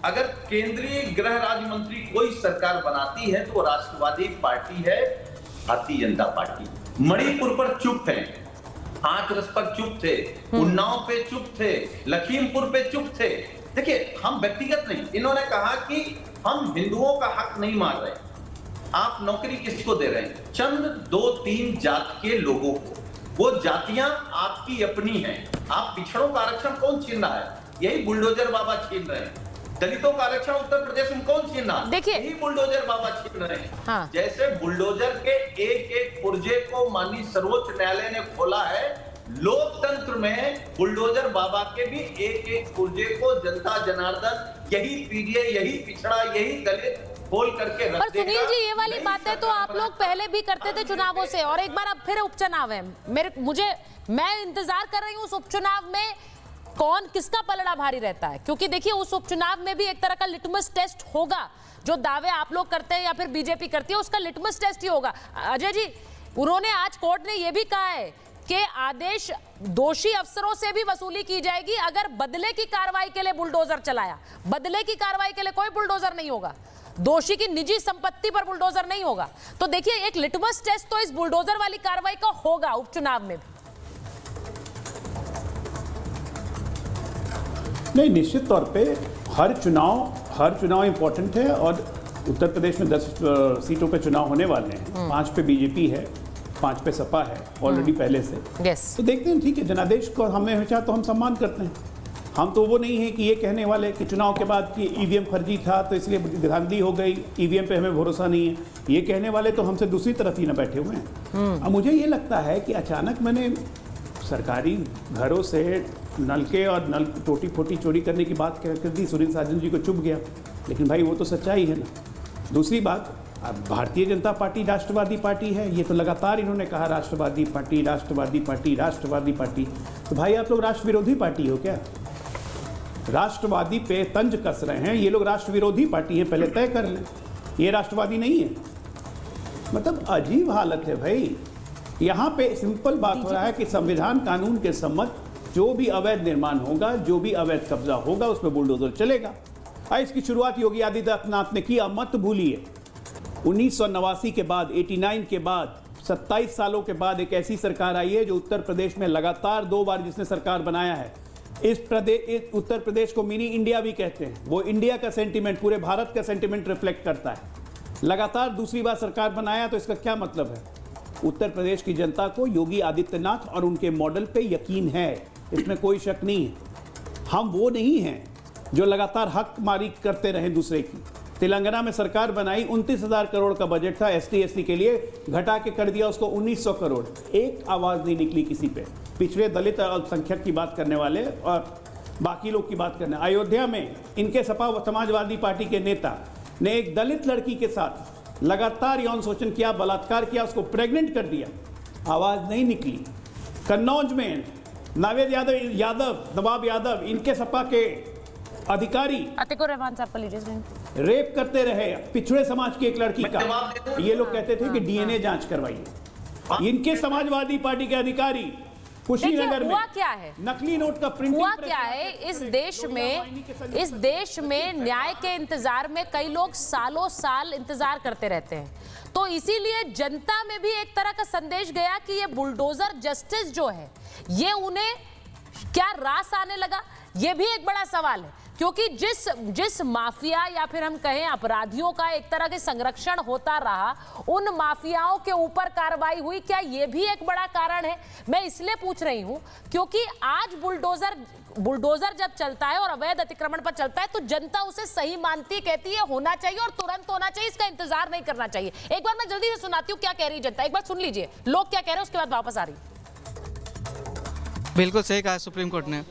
अगर केंद्रीय गृह राज्य मंत्री कोई सरकार बनाती है तो वो राष्ट्रवादी पार्टी है, भारतीय जनता पार्टी। मणिपुर पर चुप है, हाथरस पर चुप थे, उन्नाव पे चुप थे, लखीमपुर पे चुप थे। देखिए, हम व्यक्तिगत नहीं, इन्होंने कहा कि हम हिंदुओं का हक नहीं मार रहे। आप नौकरी किसको दे रहे हैं? चंद 2-3 जात के लोगों को। वो जातियां आपकी अपनी हैं। आप पिछड़ों का आरक्षण कौन छीन रहा है? यही बुलडोजर बाबा छीन रहे हैं। दलितों का आरक्षण उत्तर प्रदेश में कौन छीन रहा? देखिए, यही बुलडोजर बाबा छीन रहे हैं। हाँ। जैसे बुलडोजर के एक एक पुर्जे को माननीय सर्वोच्च न्यायालय ने खोला है, लोकतंत्र में बुलडोजर बाबा के भी एक एक पुर्जे को जनता जनार्दन, यही पीडीए, यही पिछड़ा, यही दलित खोल करके रख पर देगा। सुनील जी, ये वाली बातें तो आप लोग पहले भी करते थे चुनावों से, और एक बार अब फिर उपचुनाव है। मैं इंतजार कर रही हूँ उस उपचुनाव में कौन किसका पलड़ा भारी रहता है, क्योंकि देखिए उस उपचुनाव में भी एक तरह का लिटमस टेस्ट होगा। जो दावे आप लोग करते हैं या फिर बीजेपी करती है, उसका लिटमस टेस्ट ही होगा। अजय जी, उन्होंने आज कोर्ट ने यह भी कहा है कि आदेश दोषी अफसरों से भी वसूली की जाएगी अगर बदले की कार्रवाई के लिए बुलडोजर चलाया। बदले की कार्रवाई के लिए कोई बुलडोजर नहीं होगा, दोषी की निजी संपत्ति पर बुलडोजर नहीं होगा। तो देखिए एक लिटमस टेस्ट तो इस बुलडोजर वाली कार्रवाई का होगा उपचुनाव में भी। नहीं, निश्चित तौर पे हर चुनाव इंपॉर्टेंट है, और उत्तर प्रदेश में 10 सीटों पे चुनाव होने वाले हैं। 5 पे बीजेपी है, 5 पे सपा है ऑलरेडी पहले से। तो देखते हैं, ठीक है, जनादेश को हमें हमेशा तो हम सम्मान करते हैं। हम तो वो नहीं है कि ये कहने वाले कि चुनाव के बाद कि ईवीएम फर्जी था तो इसलिए धांधली हो गई, ईवीएम पे हमें भरोसा नहीं है, ये कहने वाले तो हमसे दूसरी तरफ ही ना बैठे हुए हैं। अब मुझे ये लगता है कि अचानक मैंने सरकारी घरों से नलके और नल टोटी फोटी चोरी करने की बात कर दी, सुनील साजन जी को चुभ गया, लेकिन भाई वो तो सच्चाई है ना। दूसरी बात, अब भारतीय जनता पार्टी राष्ट्रवादी पार्टी है, ये तो लगातार इन्होंने कहा राष्ट्रवादी पार्टी, राष्ट्रवादी पार्टी, राष्ट्रवादी पार्टी। तो भाई आप लोग राष्ट्र विरोधी पार्टी हो क्या? राष्ट्रवादी पे तंज कस रहे हैं ये लोग, राष्ट्र विरोधी पार्टी है, पहले तय कर लें। ये राष्ट्रवादी नहीं है, मतलब अजीब हालत है भाई। यहाँ पे सिंपल बात हो रहा है कि संविधान कानून के सम्मत जो भी अवैध निर्माण होगा, जो भी अवैध कब्जा होगा, उसमें बुलडोजर चलेगा। इसकी शुरुआत योगी आदित्यनाथ ने किया, मत भूलिए। 1989 के बाद, 89 के बाद, 27 सालों के बाद एक ऐसी सरकार आई है जो उत्तर प्रदेश में लगातार 2 बार जिसने सरकार बनाया है। इस उत्तर प्रदेश को मिनी इंडिया भी कहते हैं। वो इंडिया का सेंटिमेंट, पूरे भारत का सेंटिमेंट रिफ्लेक्ट करता है। लगातार दूसरी बार सरकार बनाया, तो इसका क्या मतलब है? उत्तर प्रदेश की जनता को योगी आदित्यनाथ और उनके मॉडल पे यकीन है, इसमें कोई शक नहीं है। हम वो नहीं हैं जो लगातार हक मारी करते रहे दूसरे की। तेलंगाना में सरकार बनाई, 29,000 करोड़ का बजट था ST SC के लिए, घटा के कर दिया उसको 1900 करोड़। एक आवाज़ नहीं निकली किसी पे। पिछड़े दलित अल्पसंख्यक की बात करने वाले और बाकी लोग की बात करने। अयोध्या में इनके सपा समाजवादी पार्टी के नेता ने एक दलित लड़की के साथ लगातार यौन शोषण किया, बलात्कार किया, उसको प्रेग्नेंट कर दिया, आवाज़ नहीं निकली। कन्नौज में नवाब यादव इनके सपा के अधिकारी अतिकुर रहमान साहब को लीजिए, रेप करते रहे पिछड़े समाज की एक लड़की का। ये लोग कहते थे कि DNA जांच करवाइए। इनके समाजवादी पार्टी के अधिकारी कुशीनगर में हुआ क्या है, नकली नोट का प्रिंटिंग हुआ क्या है इस देश में न्याय के इंतजार में कई लोग सालों साल इंतजार करते रहते हैं। तो इसीलिए जनता में भी एक तरह का संदेश गया कि ये बुलडोजर जस्टिस जो है ये उन्हें क्या रास आने लगा, ये भी एक बड़ा सवाल है। क्योंकि जिस माफिया या फिर हम कहें अपराधियों का एक तरह के संरक्षण होता रहा, उन माफियाओं के ऊपर कार्रवाई हुई, क्या ये भी एक बड़ा कारण है? मैं इसलिए पूछ रही हूं क्योंकि आज बुलडोजर जब चलता है और अवैध अतिक्रमण पर चलता है तो जनता उसे सही मानती, कहती है होना चाहिए और तुरंत होना चाहिए, इसका इंतजार नहीं करना चाहिए। एक बार मैं जल्दी से सुनाती हूँ क्या कह रही जनता, एक बार सुन लीजिए लोग क्या कह रहे हैं, उसके बाद वापस आ रही। बिल्कुल सही कहा सुप्रीम कोर्ट ने,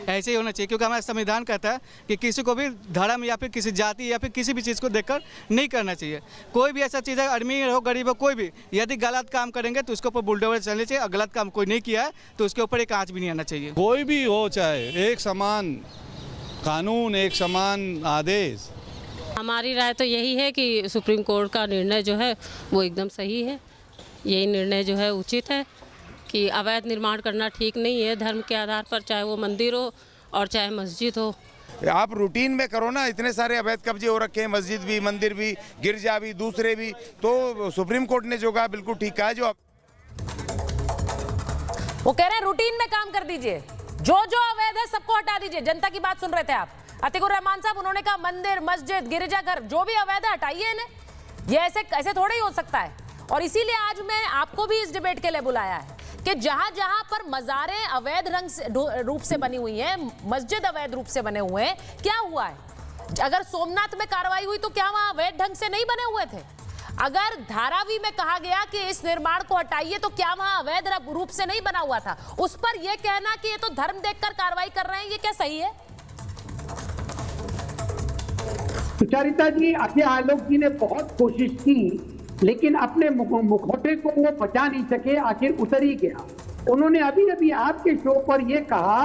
ऐसे ही होना चाहिए, क्योंकि हमारा संविधान कहता है कि किसी को भी धर्म या फिर किसी जाति या फिर किसी भी चीज़ को देखकर नहीं करना चाहिए। कोई भी ऐसा चीज़ है, अमीर हो गरीब हो, कोई भी यदि गलत काम करेंगे तो उसके ऊपर बुलडोजर चलने चाहिए, और गलत काम कोई नहीं किया है तो उसके ऊपर एक आंच भी नहीं आना चाहिए। कोई भी हो, चाहे एक समान कानून, एक समान आदेश। हमारी राय तो यही है कि सुप्रीम कोर्ट का निर्णय जो है वो एकदम सही है। यही निर्णय जो है उचित है कि अवैध निर्माण करना ठीक नहीं है धर्म के आधार पर, चाहे वो मंदिर हो और चाहे मस्जिद हो। आप रूटीन में करो ना, इतने सारे अवैध कब्जे हो रखे हैं, मस्जिद भी, मंदिर भी, गिरजा भी, दूसरे भी। तो सुप्रीम कोर्ट ने जो कहा बिल्कुल ठीक कहा। जो वो कह रहे हैं रूटीन में काम कर दीजिए, जो अवैध है सबको हटा दीजिए। जनता की बात सुन रहे थे आप, अतिकुर रहमान साहब, उन्होंने कहा मंदिर, मस्जिद, गिरजाघर, जो भी अवैध है हटाइए इन्हें। ये ऐसे थोड़ा ही हो सकता है। और इसीलिए आज मैं आपको भी इस डिबेट के लिए बुलाया है कि जहां जहां पर मज़ारें अवैध रूप से बनी हुई हैं, मस्जिद अवैध रूप से बने हुए हैं, क्या हुआ है? अगर सोमनाथ में कार्रवाई हुई तो क्या वहां अवैध ढंग से नहीं बने हुए थे? अगर धारावी में कहा गया कि इस निर्माण को हटाइए तो क्या वहां अवैध रूप से नहीं बना हुआ था? उस पर यह कहना कि ये तो धर्म देखकर कार्रवाई कर रहे हैं, ये क्या सही है? सुचारिता जी, अजय आलोक जी ने बहुत कोशिश की, लेकिन अपने मुखौटे को वो बचा नहीं सके, आखिर उतर ही गया। उन्होंने अभी अभी आपके शो पर यह कहा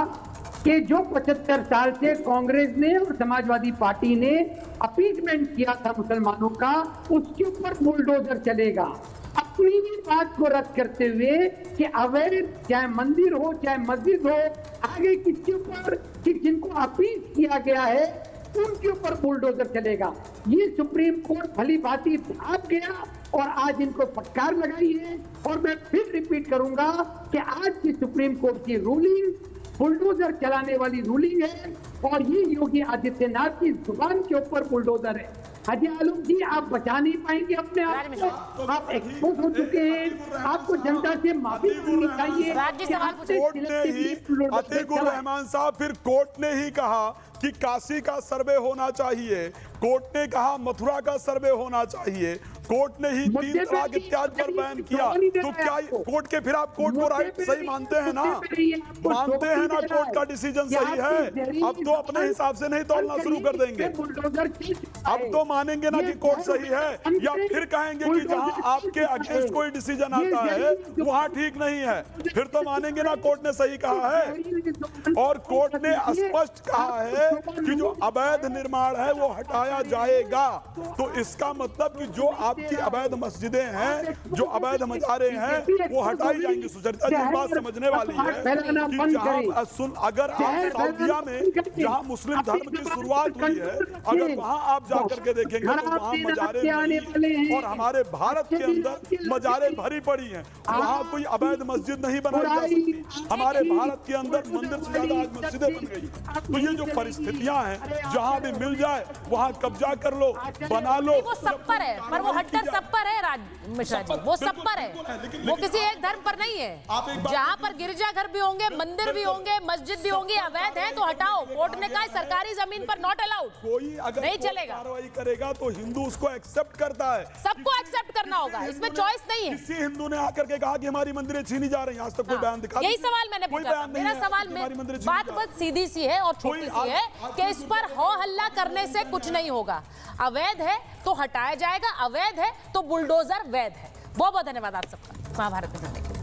कि जो 75 साल से कांग्रेस ने और समाजवादी पार्टी ने अपीजमेंट किया था मुसलमानों का, उसके ऊपर बुलडोजर चलेगा। अपनी बात को रद्द करते हुए कि अवैध चाहे मंदिर हो चाहे मस्जिद हो, आगे किसके ऊपर कि जिनको अपील किया गया है उनके ऊपर बुलडोजर चलेगा। ये सुप्रीम कोर्ट भली भांति भाग गया और आज इनको फटकार लगाई है। और मैं फिर रिपीट करूंगा कि आज की सुप्रीम कोर्ट की रूलिंग बुलडोजर चलाने वाली रूलिंग है और ये योगी आदित्यनाथ की जुबान के ऊपर बुलडोजर है। अजय आलोक जी, आप बचा नहीं पाएंगे अपने आप को, आप एक्सपोज हो चुके हैं, आपको जनता से माफी मांगनी चाहिए। कोर्ट ने ही, अतीकुर रहमान साहब, फिर कोर्ट ने ही कहा कि काशी का सर्वे होना चाहिए, कोर्ट ने कहा मथुरा का सर्वे होना चाहिए, कोर्ट ने ही 3 तलाक इत्यादि पर बैन किया। तो क्या कोर्ट के, फिर आप कोर्ट को राइट सही मानते हैं ना? मानते हैं ना कोर्ट का डिसीजन सही है? अब तो अपने हिसाब से नहीं तोड़ना शुरू कर देंगे। अब तो मानेंगे ना कि कोर्ट सही है, या फिर कहेंगे कि जहां आपके अगेंस्ट कोई डिसीजन आता है वहां ठीक नहीं है? फिर तो मानेंगे ना कोर्ट ने सही कहा है। और कोर्ट ने स्पष्ट कहा है कि जो अवैध निर्माण है वो हटाया जाएगा। तो इसका मतलब कि जो आपकी अवैध मस्जिदें हैं, जो अवैध मजारे हैं, वो हटाई जाएंगी। सुचरिता जी, बात समझने वाली है कि जहां अगर आप सऊदीया में जहां मुस्लिम धर्म की शुरुआत हुई है, अगर वहां आप जाकर के देखेंगे तो वहां मजारे नहीं हैं। और हमारे भारत के अंदर मजारे भरी पड़ी हैं, वहां कोई अवैध मस्जिद नहीं बनाई जा सकती। हमारे भारत के अंदर मंदिर से ज्यादा आज मस्जिदें बन गई। तो ये जो परिस्थितियां हैं, जहां भी मिल जाए वहां कब्जा कर लो, बना लो। वो सब पर है, पर वो हटकर सब पर है राज मिश्रा जी, वो सब पर है, वो किसी एक धर्म पर नहीं है। जहां पर गिरजाघर भी होंगे, मंदिर भी होंगे, मस्जिद भी होंगे, अवैध है तो हटाओ। कोर्ट ने कहा सरकारी जमीन पर नॉट अलाउड, कोई अगर नहीं चलेगा। कार्रवाई करेगा तो हिंदू उसको एक्सेप्ट करता है, सबको एक्सेप्ट करना होगा, इसमें चॉइस नहीं है। किसी हिंदू ने आकर के कहा कि हमारी मंदिरें छीनी जा रही हैं, आज तक कोई बयान दिखा? यही सवाल मैंने पूछा। मेरा सवाल में बात बस सीधी सी है और छोटी सी है कि इस पर हो हल्ला करने से कुछ नहीं होगा। अवैध है तो हटाया जाएगा, अवैध है तो बुलडोजर वैध है। बहुत बहुत धन्यवाद आप सबका महाभारत में जुड़ने के लिए।